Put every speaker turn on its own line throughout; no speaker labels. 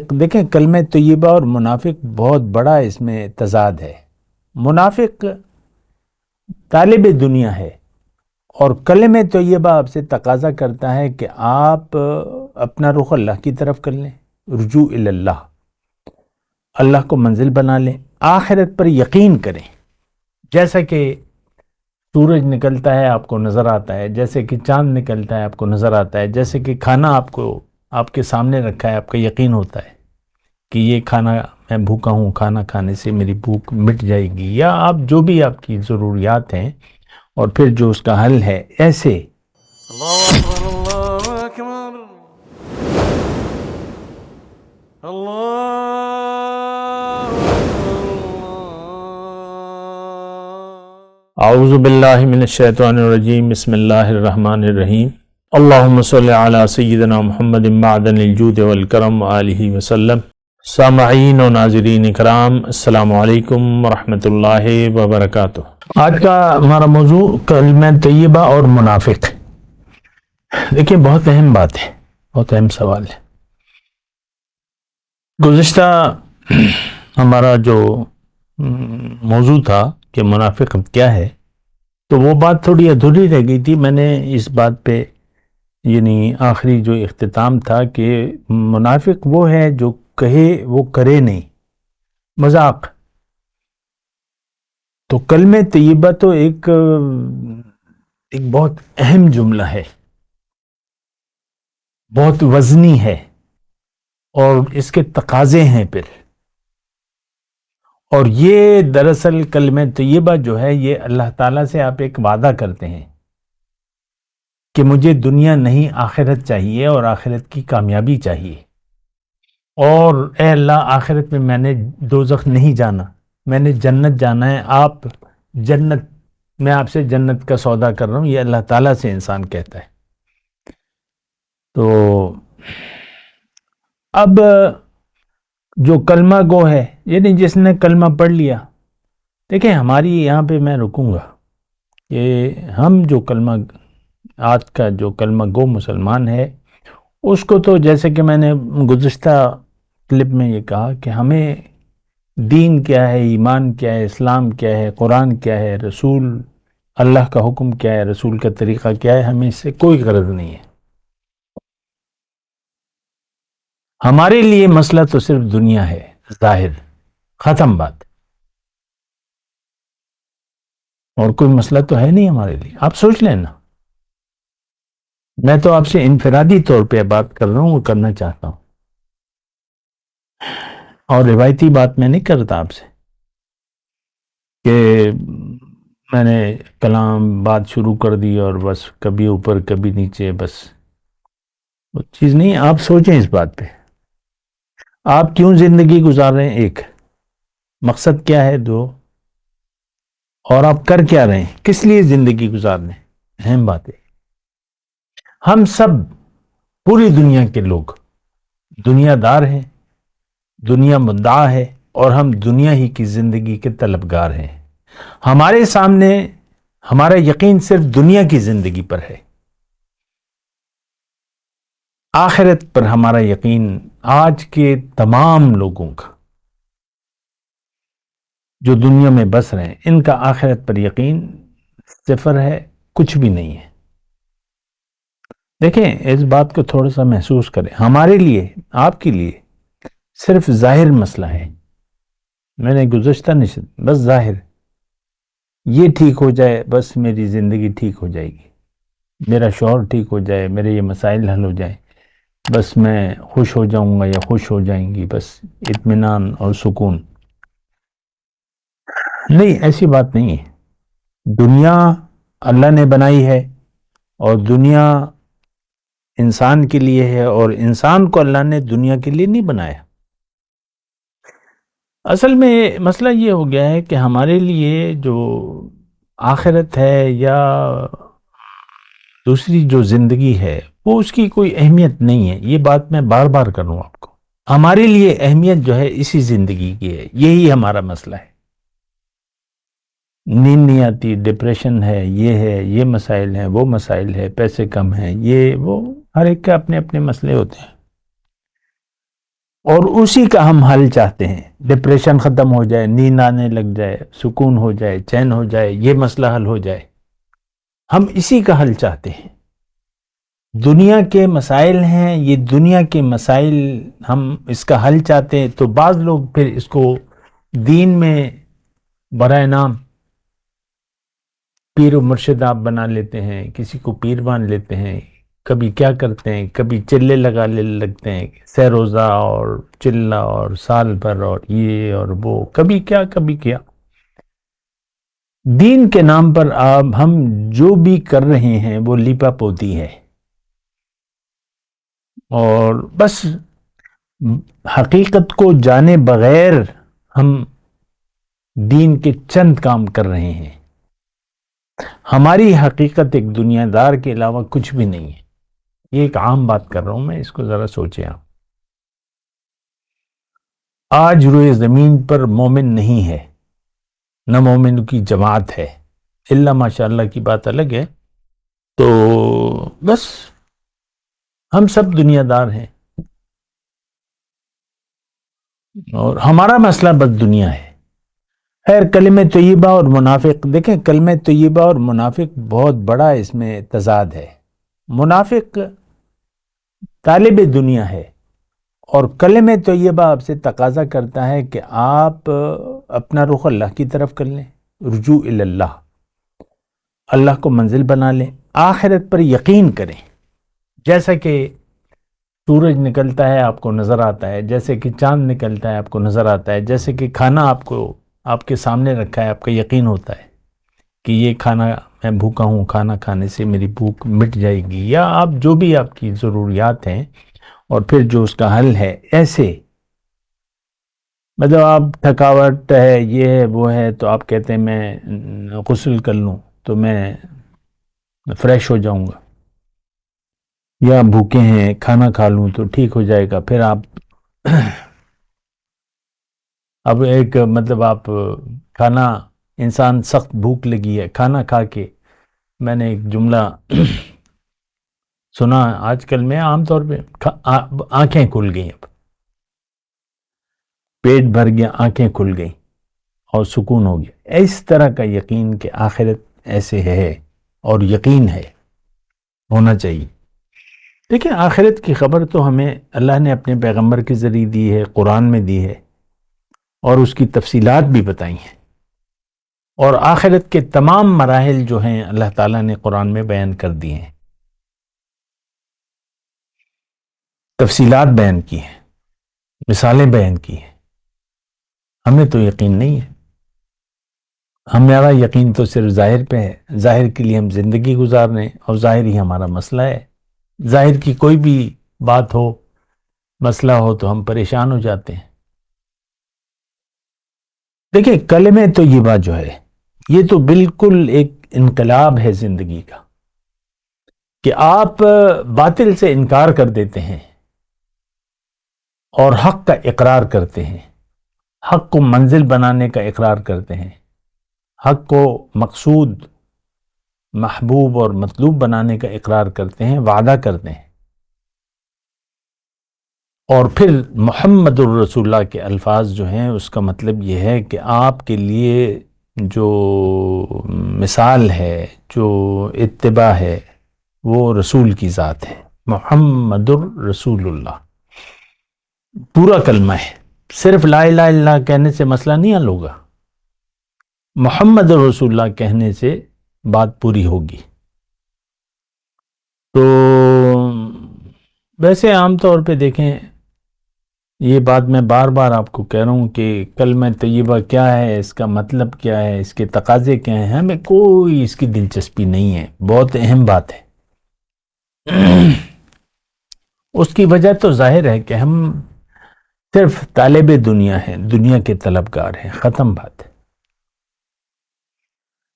منافق، دیکھیں کلمہ طیبہ اور منافق بہت بڑا اس میں تضاد ہے۔ منافق طالب دنیا ہے، اور کلمہ طیبہ آپ سے تقاضا کرتا ہے کہ آپ اپنا رخ اللہ کی طرف کر لیں، رجوع اللہ، اللہ کو منزل بنا لیں، آخرت پر یقین کریں۔ جیسا کہ سورج نکلتا ہے آپ کو نظر آتا ہے، جیسے کہ چاند نکلتا ہے آپ کو نظر آتا ہے، جیسے کہ کھانا آپ کے سامنے رکھا ہے، آپ کا یقین ہوتا ہے کہ یہ کھانا میں بھوکا ہوں، کھانا کھانے سے میری بھوک مٹ جائے گی، یا آپ جو بھی آپ کی ضروریات ہیں اور پھر جو اس کا حل ہے، ایسے
اللہ اکبر اللہ اکبر اللہ
اعوذ باللہ من الشیطان الرجیم، بسم اللہ الرحمن الرحیم، اللہم صلی علی سیدنا محمد معدن الجود والکرم آلہ وسلم۔ سامعین و ناظرین اکرام، السلام علیکم ورحمۃ اللہ وبرکاتہ۔ آج کا ہمارا موضوع کلمہ طیبہ اور منافق۔ دیکھیں بہت اہم بات ہے، بہت اہم سوال ہے۔ گزشتہ ہمارا جو موضوع تھا کہ منافق کیا ہے، تو وہ بات تھوڑی ادھوری رہ گئی تھی۔ میں نے اس بات پہ یعنی آخری جو اختتام تھا کہ منافق وہ ہے جو کہے وہ کرے نہیں، مذاق۔ تو کلمہ طیبہ تو ایک بہت اہم جملہ ہے، بہت وزنی ہے، اور اس کے تقاضے ہیں پھر۔ اور یہ دراصل کلمہ طیبہ جو ہے، یہ اللہ تعالیٰ سے آپ ایک وعدہ کرتے ہیں کہ مجھے دنیا نہیں آخرت چاہیے، اور آخرت کی کامیابی چاہیے، اور اے اللہ آخرت میں نے دوزخ نہیں جانا، میں نے جنت جانا ہے، آپ جنت، میں آپ سے جنت کا سودا کر رہا ہوں، یہ اللہ تعالیٰ سے انسان کہتا ہے۔ تو اب جو کلمہ گو ہے، یعنی جس نے کلمہ پڑھ لیا، دیکھیں ہماری یہاں پہ میں رکوں گا کہ ہم جو کلمہ، آج کا جو کلمہ گو مسلمان ہے، اس کو تو جیسے کہ میں نے گزشتہ کلپ میں یہ کہا کہ ہمیں دین کیا ہے، ایمان کیا ہے، اسلام کیا ہے، قرآن کیا ہے، رسول اللہ کا حکم کیا ہے، رسول کا طریقہ کیا ہے، ہمیں اس سے کوئی غرض نہیں ہے۔ ہمارے لیے مسئلہ تو صرف دنیا ہے، ظاہر، ختم بات، اور کوئی مسئلہ تو ہے نہیں ہمارے لیے۔ آپ سوچ لیں نا، میں تو آپ سے انفرادی طور پہ بات کر رہا ہوں، وہ کرنا چاہتا ہوں، اور روایتی بات میں نہیں کرتا آپ سے کہ میں نے کلام بات شروع کر دی اور بس کبھی اوپر کبھی نیچے، بس وہ چیز نہیں۔ آپ سوچیں اس بات پہ، آپ کیوں زندگی گزار رہے ہیں، ایک مقصد کیا ہے، دو، اور آپ کر کیا رہے ہیں، کس لیے زندگی گزار رہے ہیں، اہم بات ہے۔ ہم سب، پوری دنیا کے لوگ دنیا دار ہیں، دنیا مدعا ہے، اور ہم دنیا ہی کی زندگی کے طلبگار ہیں۔ ہمارے سامنے ہمارا یقین صرف دنیا کی زندگی پر ہے، آخرت پر ہمارا یقین آج کے تمام لوگوں کا جو دنیا میں بس رہے ہیں، ان کا آخرت پر یقین صفر ہے، کچھ بھی نہیں ہے۔ دیکھیں اس بات کو تھوڑا سا محسوس کریں، ہمارے لیے، آپ کے لیے صرف ظاہر مسئلہ ہے۔ میں نے گزشتہ نشست، بس ظاہر، یہ ٹھیک ہو جائے بس میری زندگی ٹھیک ہو جائے گی، میرا شوہر ٹھیک ہو جائے، میرے یہ مسائل حل ہو جائیں، بس میں خوش ہو جاؤں گا یا خوش ہو جائیں گی، بس اطمینان اور سکون۔ نہیں، ایسی بات نہیں ہے۔ دنیا اللہ نے بنائی ہے، اور دنیا انسان کے لیے ہے، اور انسان کو اللہ نے دنیا کے لیے نہیں بنایا۔ اصل میں مسئلہ یہ ہو گیا ہے کہ ہمارے لیے جو آخرت ہے یا دوسری جو زندگی ہے، وہ اس کی کوئی اہمیت نہیں ہے۔ یہ بات میں بار بار کروں آپ کو، ہمارے لیے اہمیت جو ہے اسی زندگی کی ہے، یہی ہمارا مسئلہ ہے۔ نیند نہیں آتی، ڈپریشن ہے، یہ مسائل ہیں، وہ مسائل ہے، پیسے کم ہیں، یہ وہ، ہر ایک کے اپنے اپنے مسئلے ہوتے ہیں۔ اور اسی کا ہم حل چاہتے ہیں. ڈپریشن ختم ہو جائے، نیند آنے لگ جائے، سکون ہو جائے، چین ہو جائے، یہ مسئلہ حل ہو جائے. ہم اسی کا حل چاہتے ہیں. دنیا کے مسائل ہیں، یہ دنیا کے مسائل ہم اس کا حل چاہتے ہیں. تو بعض لوگ پھر اس کو دین میں برائے نام پیر و مرشد آپ بنا لیتے ہیں، کسی کو پیر مان لیتے ہیں. کبھی کیا کرتے ہیں، کبھی چلے لگتے ہیں، سہ روزہ اور چلہ اور سال بھر اور یہ اور وہ، کبھی کیا. دین کے نام پر اب ہم جو بھی کر رہے ہیں وہ لیپا پوتی ہے، اور بس حقیقت کو جانے بغیر ہم دین کے چند کام کر رہے ہیں. ہماری حقیقت ایک دنیا دار کے علاوہ کچھ بھی نہیں ہے. یہ ایک عام بات کر رہا ہوں میں، اس کو ذرا سوچیں آپ. آج روئے زمین پر مومن نہیں ہے، نہ مومن کی جماعت ہے، اللہ ماشاء اللہ کی بات الگ ہے. تو بس ہم سب دنیا دار ہیں، اور ہمارا مسئلہ بس دنیا ہے. خیر، کلمہ طیبہ اور منافق، دیکھیں کلمہ طیبہ اور منافق بہت بڑا اس میں تضاد ہے. منافق طالب دنیا ہے، اور کلمہ طیبہ آپ سے تقاضا کرتا ہے کہ آپ اپنا رخ اللہ کی طرف کر لیں، رجوع اللہ، اللہ کو منزل بنا لیں، آخرت پر یقین کریں. جیسا کہ سورج نکلتا ہے آپ کو نظر آتا ہے، جیسے کہ چاند نکلتا ہے آپ کو نظر آتا ہے، جیسے کہ کھانا آپ کے سامنے رکھا ہے، آپ کا یقین ہوتا ہے کہ یہ کھانا میں بھوکا ہوں، کھانا کھانے سے میری بھوک مٹ جائے گی، یا آپ جو بھی آپ کی ضروریات ہیں، اور پھر جو اس کا حل ہے. ایسے مطلب آپ تھکاوٹ ہے، یہ ہے وہ ہے، تو آپ کہتے ہیں میں غسل کر لوں تو میں فریش ہو جاؤں گا، یا بھوکے ہیں کھانا کھا لوں تو ٹھیک ہو جائے گا. پھر آپ اب ایک مطلب آپ کھانا، انسان سخت بھوک لگی ہے، کھانا کھا کے میں نے ایک جملہ سنا آج کل میں عام طور پہ، آنکھیں کھل گئیں، اب پیٹ بھر گیا، آنکھیں کھل گئیں اور سکون ہو گیا. اس طرح کا یقین کہ آخرت ایسے ہے، اور یقین ہے، ہونا چاہیے. دیکھیں آخرت کی خبر تو ہمیں اللہ نے اپنے پیغمبر کے ذریعے دی ہے، قرآن میں دی ہے، اور اس کی تفصیلات بھی بتائی ہیں. اور آخرت کے تمام مراحل جو ہیں اللہ تعالیٰ نے قرآن میں بیان کر دی ہیں، تفصیلات بیان کی ہیں، مثالیں بیان کی ہیں. ہمیں تو یقین نہیں ہے. ہمارا یقین تو صرف ظاہر پہ ہے، ظاہر کے لیے ہم زندگی گزار رہے ہیں، اور ظاہر ہی ہمارا مسئلہ ہے. ظاہر کی کوئی بھی بات ہو، مسئلہ ہو، تو ہم پریشان ہو جاتے ہیں. دیکھیں کلمہ طیبہ جو ہے، یہ تو بالکل ایک انقلاب ہے زندگی کا، کہ آپ باطل سے انکار کر دیتے ہیں اور حق کا اقرار کرتے ہیں، حق کو منزل بنانے کا اقرار کرتے ہیں، حق کو مقصود، محبوب اور مطلوب بنانے کا اقرار کرتے ہیں، وعدہ کرتے ہیں. اور پھر محمد الرسول اللہ کے الفاظ جو ہیں، اس کا مطلب یہ ہے کہ آپ کے لیے جو مثال ہے، جو اتباع ہے، وہ رسول کی ذات ہے. محمد الرسول اللہ پورا کلمہ ہے، صرف لا الہ الا اللہ کہنے سے مسئلہ نہیں حل ہوگا، محمد الرسول اللہ کہنے سے بات پوری ہوگی. تو ویسے عام طور پہ دیکھیں، یہ بات میں بار بار آپ کو کہہ رہا ہوں کہ کلمہ طیبہ کیا ہے، اس کا مطلب کیا ہے، اس کے تقاضے کیا ہیں، ہمیں کوئی اس کی دلچسپی نہیں ہے. بہت اہم بات ہے. اس کی وجہ تو ظاہر ہے کہ ہم صرف طالب دنیا ہیں، دنیا کے طلبگار ہیں، ختم بات ہے.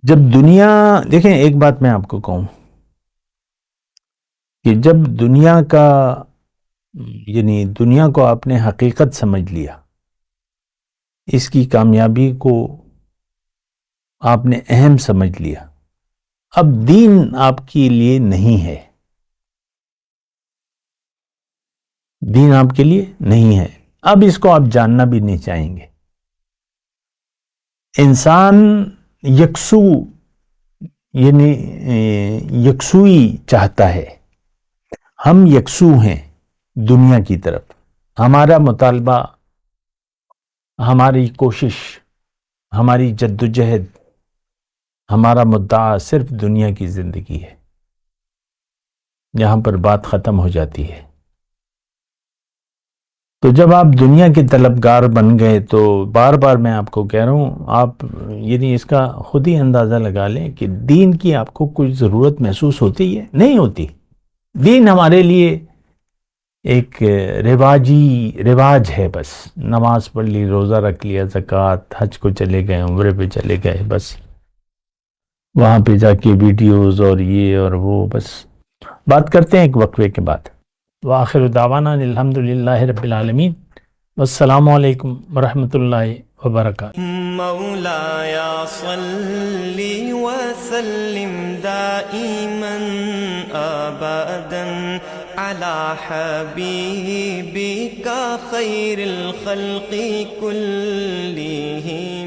جب دنیا، دیکھیں ایک بات میں آپ کو کہوں کہ جب دنیا کا، یعنی دنیا کو آپ نے حقیقت سمجھ لیا، اس کی کامیابی کو آپ نے اہم سمجھ لیا، اب دین آپ کے لیے نہیں ہے، دین آپ کے لیے نہیں ہے. اب اس کو آپ جاننا بھی نہیں چاہیں گے. انسان یکسو یعنی یکسوئی چاہتا ہے. ہم یکسو ہیں دنیا کی طرف. ہمارا مطالبہ، ہماری کوشش، ہماری جدوجہد، ہمارا مدعا صرف دنیا کی زندگی ہے. یہاں پر بات ختم ہو جاتی ہے. تو جب آپ دنیا کے طلبگار بن گئے تو بار بار میں آپ کو کہہ رہا ہوں، آپ یعنی اس کا خود ہی اندازہ لگا لیں کہ دین کی آپ کو کوئی ضرورت محسوس ہوتی ہے؟ نہیں ہوتی. دین ہمارے لیے ایک رواج ہے. بس نماز پڑھ لی، روزہ رکھ لیا، زکوٰۃ، حج کو چلے گئے، عمرے پہ چلے گئے، بس وہاں پہ جا کے ویڈیوز اور یہ اور وہ. بس بات کرتے ہیں ایک وقفے کے بعد. وآخر دعوانا الحمد للہ رب العالمین، والسلام علیکم ورحمۃ اللہ وبرکاتہ.
مولایا صلی وسلم دائما ابدا على حبیبک خیر الخلق کلہم.